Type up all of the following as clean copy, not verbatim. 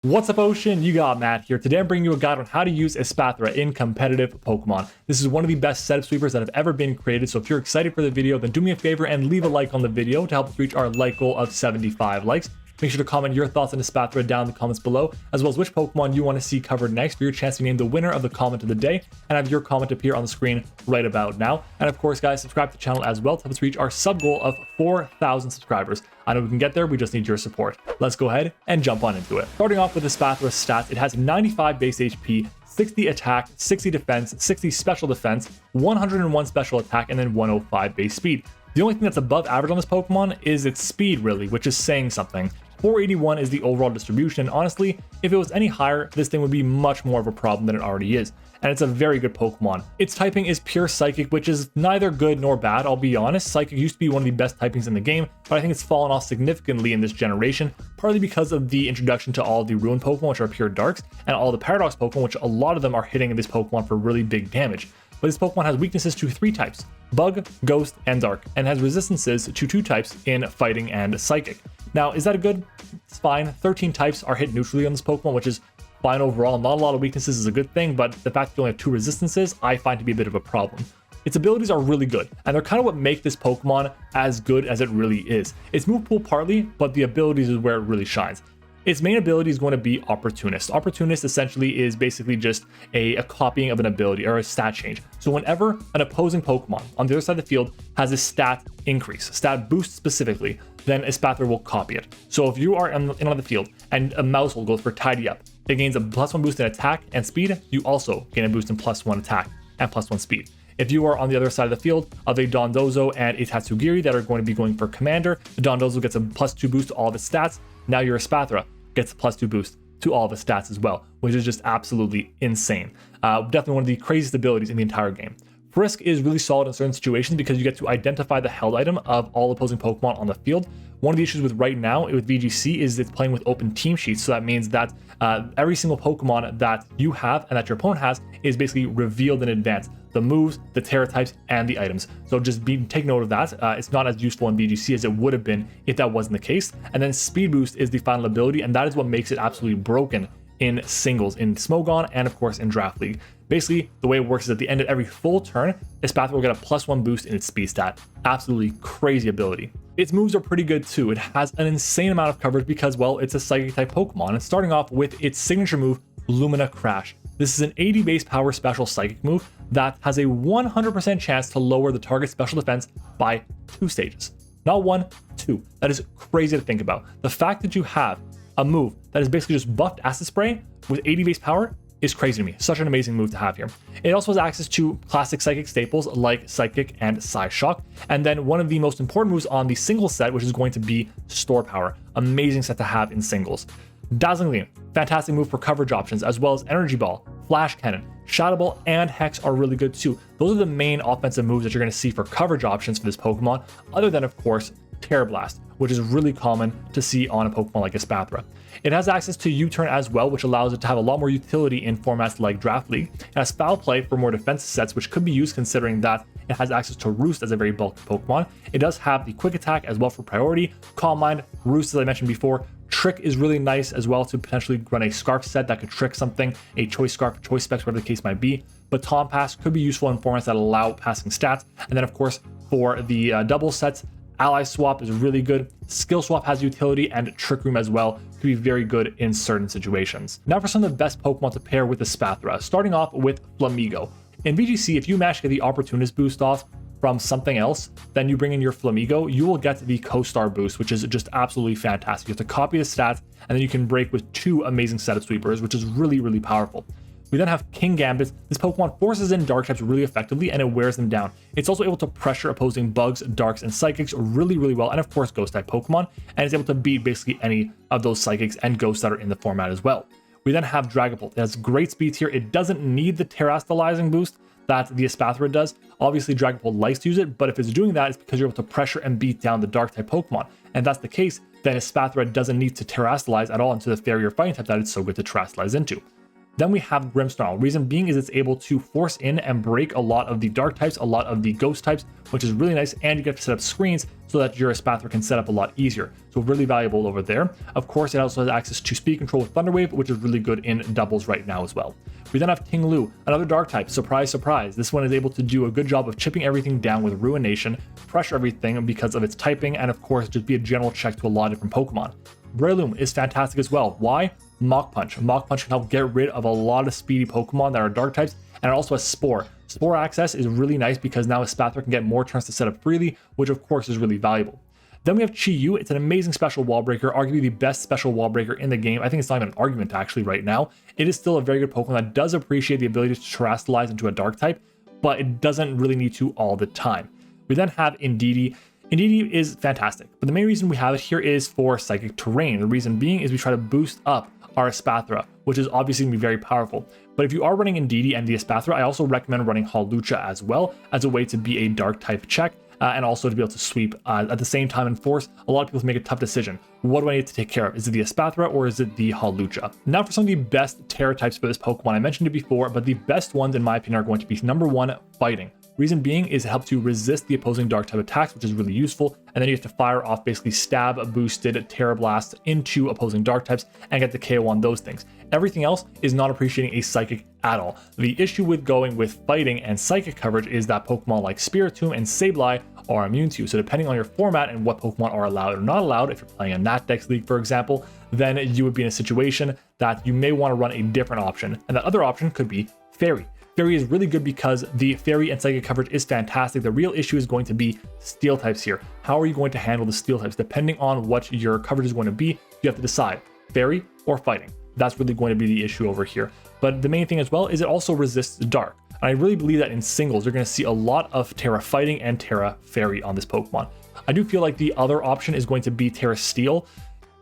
What's up, Ocean? You got Matt here. Today I'm bringing you a guide on how to use Espathra in competitive Pokemon. This is one of the best setup sweepers that have ever been created, so if you're excited for the video, then do me a favor and leave a like on the video to help us reach our like goal of 75 likes. Make sure to comment your thoughts on Espathra down in the comments below, as well as which Pokemon you want to see covered next for your chance to be named the winner of the comment of the day, and have your comment appear on the screen right about now. And of course, guys, subscribe to the channel as well to help us reach our sub goal of 4,000 subscribers. I know we can get there, we just need your support. Let's go ahead and jump on into it. Starting off with Espathra's stats, it has 95 base HP, 60 attack, 60 defense, 60 special defense, 101 special attack, and then 105 base speed. The only thing that's above average on this Pokemon is its speed, really, which is saying something. 481 is the overall distribution. Honestly, if it was any higher, this thing would be much more of a problem than it already is. And it's a very good Pokemon. Its typing is pure Psychic, which is neither good nor bad, I'll be honest. Psychic used to be one of the best typings in the game, but I think it's fallen off significantly in this generation, partly because of the introduction to all the Ruined Pokemon, which are pure Darks, and all the Paradox Pokemon, which a lot of them are hitting this Pokemon for really big damage. But this Pokemon has weaknesses to 3 types, Bug, Ghost, and Dark, and has resistances to 2 types in Fighting and Psychic. Now, is that a good? It's fine. 13 types are hit neutrally on this Pokemon, which is fine overall. Not a lot of weaknesses is a good thing, but the fact that you only have 2 resistances, I find to be a bit of a problem. Its abilities are really good, and they're kind of what make this Pokemon as good as it really is. Its move pool partly, but the abilities is where it really shines. Its main ability is going to be Opportunist. Opportunist essentially is basically just a copying of an ability or a stat change. So whenever an opposing Pokemon on the other side of the field has a stat increase, stat boost specifically, then Espathra will copy it. So if you are in on the field and a Mousehole goes for Tidy Up, it gains a +1 boost in attack and speed, you also gain a boost in +1 attack and +1 speed. If you are on the other side of the field of a Dondozo and a Tatsugiri that are going to be going for Commander, the Dondozo gets a +2 boost to all of its stats. Now your Espathra gets a +2 boost to all of its stats as well, which is just absolutely insane. Definitely one of the craziest abilities in the entire game. Frisk is really solid in certain situations because you get to identify the held item of all opposing Pokemon on the field. One of the issues with right now with VGC is it's playing with open team sheets, so that means that every single Pokemon that you have and that your opponent has is basically revealed in advance. The moves, the Terra types, and the items. So just take note of that. It's not as useful in VGC as it would have been if that wasn't the case. And then Speed Boost is the final ability, and that is what makes it absolutely broken in singles, in Smogon, and of course in Draft League. Basically, the way it works is at the end of every full turn, Espathra will get a +1 boost in its speed stat. Absolutely crazy ability. Its moves are pretty good too. It has an insane amount of coverage because, well, it's a Psychic type Pokemon. And starting off with its signature move, Lumina Crash. This is an 80 base power special Psychic move that has a 100% chance to lower the target special defense by 2 stages. Not 1, 2. That is crazy to think about. The fact that you have a move that is basically just buffed Acid Spray with 80 base power is crazy to me. Such an amazing move to have here. It also has access to classic Psychic staples like Psychic and Psyshock, and then one of the most important moves on the singles set, which is going to be Store Power. Amazing set to have in singles. Dazzling Gleam, fantastic move for coverage options, as well as Energy Ball, Flash Cannon, Shadow Ball, and Hex are really good too. Those are the main offensive moves that you're going to see for coverage options for this Pokemon, other than, of course, Terra Blast, which is really common to see on a Pokemon like Espathra. It has access to U-Turn as well, which allows it to have a lot more utility in formats like Draft League. It has Foul Play for more defensive sets, which could be used considering that it has access to Roost as a very bulky Pokemon. It does have the Quick Attack as well for priority, Calm Mind, Roost as I mentioned before. Trick is really nice as well to potentially run a Scarf set that could trick something, a Choice Scarf, Choice Specs, whatever the case might be. Baton Pass could be useful in formats that allow passing stats. And then of course, for the double sets, Ally Swap is really good. Skill Swap has utility, and Trick Room as well could be very good in certain situations. Now for some of the best Pokemon to pair with Espathra, starting off with Flamigo. In VGC, if you manage to get the Opportunist boost off from something else, then you bring in your Flamigo, you will get the Co-Star boost, which is just absolutely fantastic. You have to copy the stats, and then you can break with 2 amazing setup sweepers, which is really, really powerful. We then have King Gambit. This Pokemon forces in Dark types really effectively, and it wears them down. It's also able to pressure opposing Bugs, Darks, and Psychics really, really well, and of course Ghost type Pokemon, and it's able to beat basically any of those Psychics and Ghosts that are in the format as well. We then have Dragapult. It has great speeds here. It doesn't need the Terastalizing boost that the Espathra does. Obviously, Dragapult likes to use it, but if it's doing that, it's because you're able to pressure and beat down the Dark type Pokemon. And if that's the case, then Espathra doesn't need to Terastalize at all into the Fairy or Fighting type that it's so good to Terastalize into. Then we have Grimmsnarl. Reason being is it's able to force in and break a lot of the dark types, a lot of the ghost types, which is really nice, and you get to set up screens so that your Espathra can set up a lot easier. So really valuable over there. Of course, it also has access to speed control with Thunderwave, which is really good in doubles right now as well. We then have Ting-Lu, another dark type. Surprise, surprise. This one is able to do a good job of chipping everything down with Ruination, pressure everything because of its typing, and of course, just be a general check to a lot of different Pokemon. Breloom is fantastic as well. Why? Mach Punch. Mach Punch can help get rid of a lot of speedy Pokemon that are dark types, and it also has Spore. Spore access is really nice because now Espathra can get more turns to set up freely, which of course is really valuable. Then we have Chi-Yu. It's an amazing special wall breaker, arguably the best special wall breaker in the game. I think it's not even an argument actually right now. It is still a very good Pokemon that does appreciate the ability to Terastalize into a dark type, but it doesn't really need to all the time. We then have Indeedee. Indeedee is fantastic, but the main reason we have it here is for Psychic Terrain. The reason being is we try to boost up our Espathra, which is obviously going to be very powerful. But if you are running Indeedee and the Espathra, I also recommend running Hawlucha as well as a way to be a dark type check. And also to be able to sweep at the same time and force a lot of people to make a tough decision. What do I need to take care of? Is it the Espathra or is it the Hawlucha? Now for some of the best Terra types for this Pokemon. I mentioned it before, but the best ones in my opinion are going to be number one, Fighting. Reason being is it helps you resist the opposing dark type attacks, which is really useful. And then you have to fire off basically stab boosted Terra Blast into opposing dark types and get the KO on those things. Everything else is not appreciating a Psychic at all. The issue with going with Fighting and Psychic coverage is that Pokemon like Spiritomb and Sableye are immune to. So depending on your format and what Pokemon are allowed or not allowed, if you're playing a Natdex League, for example, then you would be in a situation that you may want to run a different option. And that other option could be Fairy. Fairy is really good because the Fairy and Psychic coverage is fantastic. The real issue is going to be Steel types here. How are you going to handle the Steel types? Depending on what your coverage is going to be, you have to decide Fairy or Fighting. That's really going to be the issue over here. But the main thing as well is it also resists Dark. And I really believe that in singles, you're going to see a lot of Terra Fighting and Terra Fairy on this Pokemon. I do feel like the other option is going to be Terra Steel.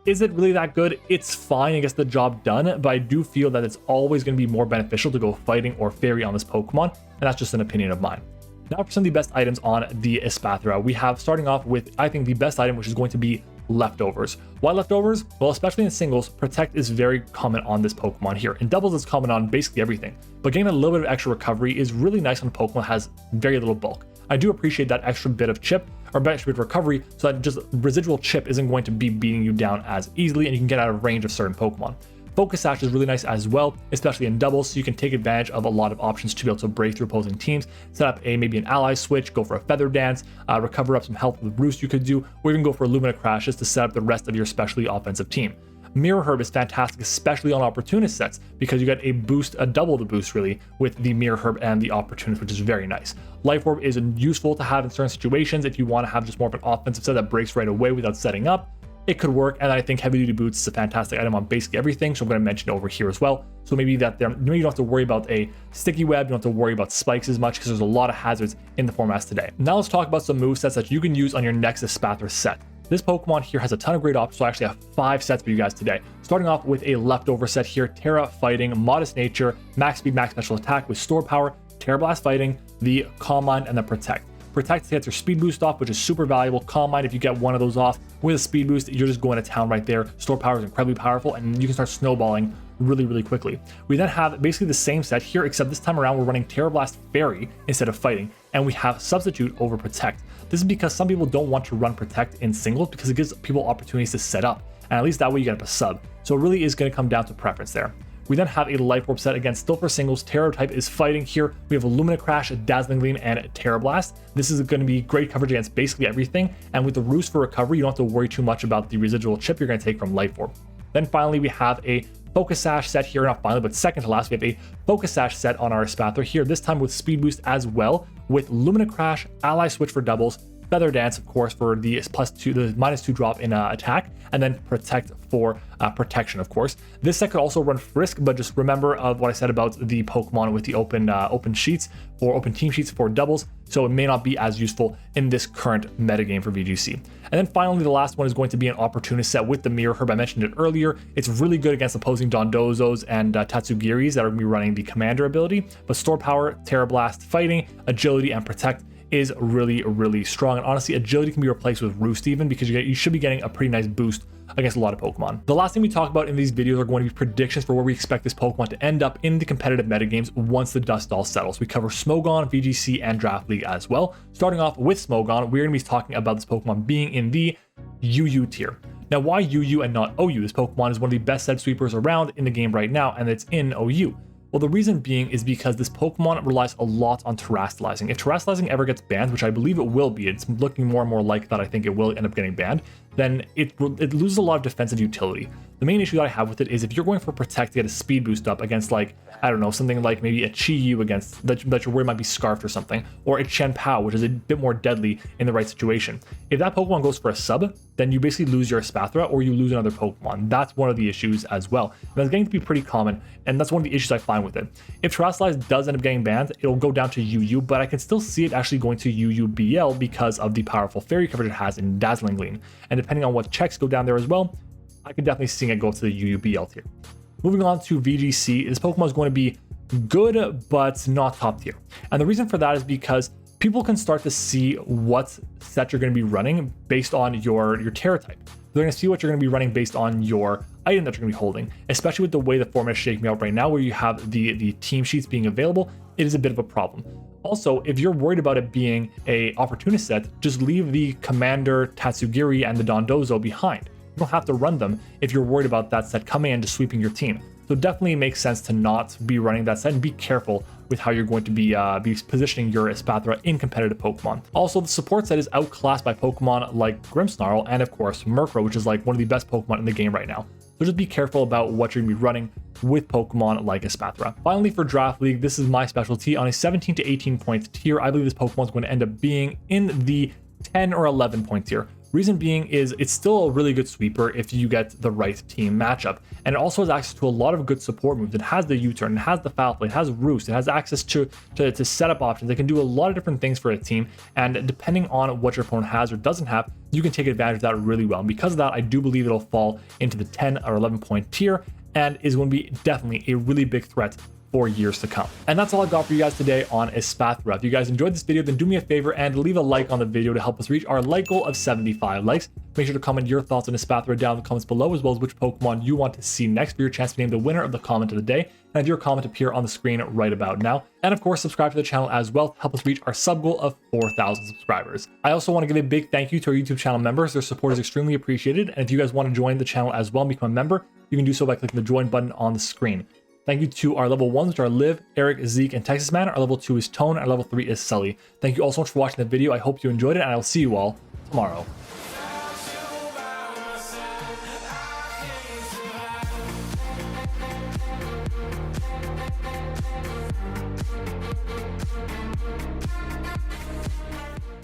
Is it really that good? It's fine, it gets the job done, but I do feel that it's always going to be more beneficial to go Fighting or Fairy on this Pokemon, and that's just an opinion of mine. Now for some of the best items on the Espathra, we have starting off with, I think, the best item, which is going to be Leftovers. Why Leftovers? Well, especially in singles, Protect is very common on this Pokemon here. In doubles, it's common on basically everything, but getting a little bit of extra recovery is really nice when a Pokemon has very little bulk. I do appreciate that extra bit of chip or extra bit of recovery so that just residual chip isn't going to be beating you down as easily and you can get out of range of certain Pokemon. Focus Sash is really nice as well, especially in doubles, so you can take advantage of a lot of options to be able to break through opposing teams, set up maybe an ally switch, go for a Feather Dance, recover up some health with Roost you could do, or even go for Lumina Crashes to set up the rest of your specially offensive team. Mirror Herb is fantastic, especially on Opportunist sets, because you get a boost, a double the boost really, with the Mirror Herb and the Opportunist, which is very nice. Life Orb is useful to have in certain situations if you want to have just more of an offensive set that breaks right away without setting up. It could work, and I think Heavy Duty Boots is a fantastic item on basically everything, so I'm going to mention it over here as well. So maybe that maybe you don't have to worry about a sticky web, you don't have to worry about spikes as much, because there's a lot of hazards in the formats today. Now let's talk about some movesets that you can use on your next Espathra set. This Pokemon here has a ton of great options, so I actually have 5 sets for you guys today. Starting off with a leftover set here, Terra Fighting, Modest Nature, Max Speed, Max Special Attack with Store Power, Terra Blast Fighting, the Calm Mind, and the Protect. Protect gets your speed boost off, which is super valuable. Calm Mind, if you get one of those off with a speed boost, you're just going to town right there. Store Power is incredibly powerful, and you can start snowballing really, really quickly. We then have basically the same set here, except this time around we're running Terra Blast Fairy instead of Fighting, and we have Substitute over Protect. This is because some people don't want to run Protect in singles because it gives people opportunities to set up, and at least that way you get up a sub. So it really is going to come down to preference there. We then have a Life Orb set, again, still for singles. Terra type is Fighting here. We have a Lumina Crash, a Dazzling Gleam, and a Terra Blast. This is going to be great coverage against basically everything, and with the Roost for recovery, you don't have to worry too much about the residual chip you're going to take from Life Orb. Then finally, we have a Focus Sash set here, not finally, but second to last, we have a Focus Sash set on our Espathra here, this time with Speed Boost as well, with Lumina Crash, Ally Switch for doubles, Feather Dance, of course, for the +2, the -2 drop in attack, and then Protect for protection, of course. This set could also run Frisk, but just remember of what I said about the Pokemon with the open sheets or open team sheets for doubles, so it may not be as useful in this current metagame for VGC. And then finally, the last one is going to be an Opportunist set with the Mirror Herb. I mentioned it earlier. It's really good against opposing Dondozos and Tatsugiris that are going to be running the Commander ability, but Store Power, Terra Blast, Fighting, Agility, and Protect is really, really strong. And honestly, Agility can be replaced with Roost even, because you should be getting a pretty nice boost against a lot of Pokemon. The last thing we talk about in these videos are going to be predictions for where we expect this Pokemon to end up in the competitive metagames once the dust all settles. We cover Smogon, VGC, and Draft League as well. Starting off with Smogon, we're going to be talking about this Pokemon being in the UU tier. Now, why UU and not OU? This Pokemon is one of the best set sweepers around in the game right now, and it's in OU. Well, the reason being is because this Pokemon relies a lot on Terastalizing. If Terastalizing ever gets banned, which I believe it will be, it's looking more and more like that I think it will end up getting banned, then it loses a lot of defensive utility. The main issue that I have with it is if you're going for Protect to get a speed boost up against, like, I don't know, something like maybe a Chi-Yu against that you're worried might be Scarfed or something, or a Chen-Pao, which is a bit more deadly in the right situation. If that Pokemon goes for a sub, then you basically lose your Espathra or you lose another Pokemon. That's one of the issues as well. And that's getting to be pretty common, and that's one of the issues I find with it. If Terastalize does end up getting banned, it'll go down to UU, but I can still see it actually going to UUBL because of the powerful fairy coverage it has in Dazzling Gleam. And depending on what checks go down there as well, I could definitely see it go to the UUBL tier. Moving on to VGC, this Pokemon is going to be good, but not top tier. And the reason for that is because people can start to see what set you're going to be running based on your Terra type. They're going to see what you're going to be running based on your item that you're going to be holding, especially with the way the format is shaking out right now, where you have the team sheets being available. It is a bit of a problem. Also, if you're worried about it being a opportunist set, just leave the Commander, Tatsugiri, and the Dondozo behind. You don't have to run them if you're worried about that set coming and just sweeping your team. So it definitely makes sense to not be running that set and be careful with how you're going to be positioning your Espathra in competitive Pokemon. Also, the support set is outclassed by Pokemon like Grimmsnarl and of course Murkrow, which is like one of the best Pokemon in the game right now. So just be careful about what you're going to be running with Pokemon like Espathra. Finally, for Draft League, this is my specialty. On a 17 to 18 point tier, I believe this Pokemon is going to end up being in the 10 or 11 point tier. Reason being is it's still a really good sweeper if you get the right team matchup. And it also has access to a lot of good support moves. It has the U-turn, it has the Foul Play, it has Roost, it has access to setup options. It can do a lot of different things for a team. And depending on what your opponent has or doesn't have, you can take advantage of that really well. And because of that, I do believe it'll fall into the 10 or 11 point tier and is going to be definitely a really big threat for years to come. And that's all I've got for you guys today on Espathra. If you guys enjoyed this video, then do me a favor and leave a like on the video to help us reach our like goal of 75 likes. Make sure to comment your thoughts on Espathra down in the comments below, as well as which Pokemon you want to see next for your chance to be named the winner of the comment of the day, and have your comment appear on the screen right about now. And of course, subscribe to the channel as well to help us reach our sub goal of 4,000 subscribers. I also want to give a big thank you to our YouTube channel members. Their support is extremely appreciated. And if you guys want to join the channel as well and become a member, you can do so by clicking the join button on the screen. Thank you to our level 1s, which are Liv, Eric, Zeke, and Texas Man. Our level 2 is Tone. Our level 3 is Sully. Thank you all so much for watching the video. I hope you enjoyed it, and I will see you all tomorrow.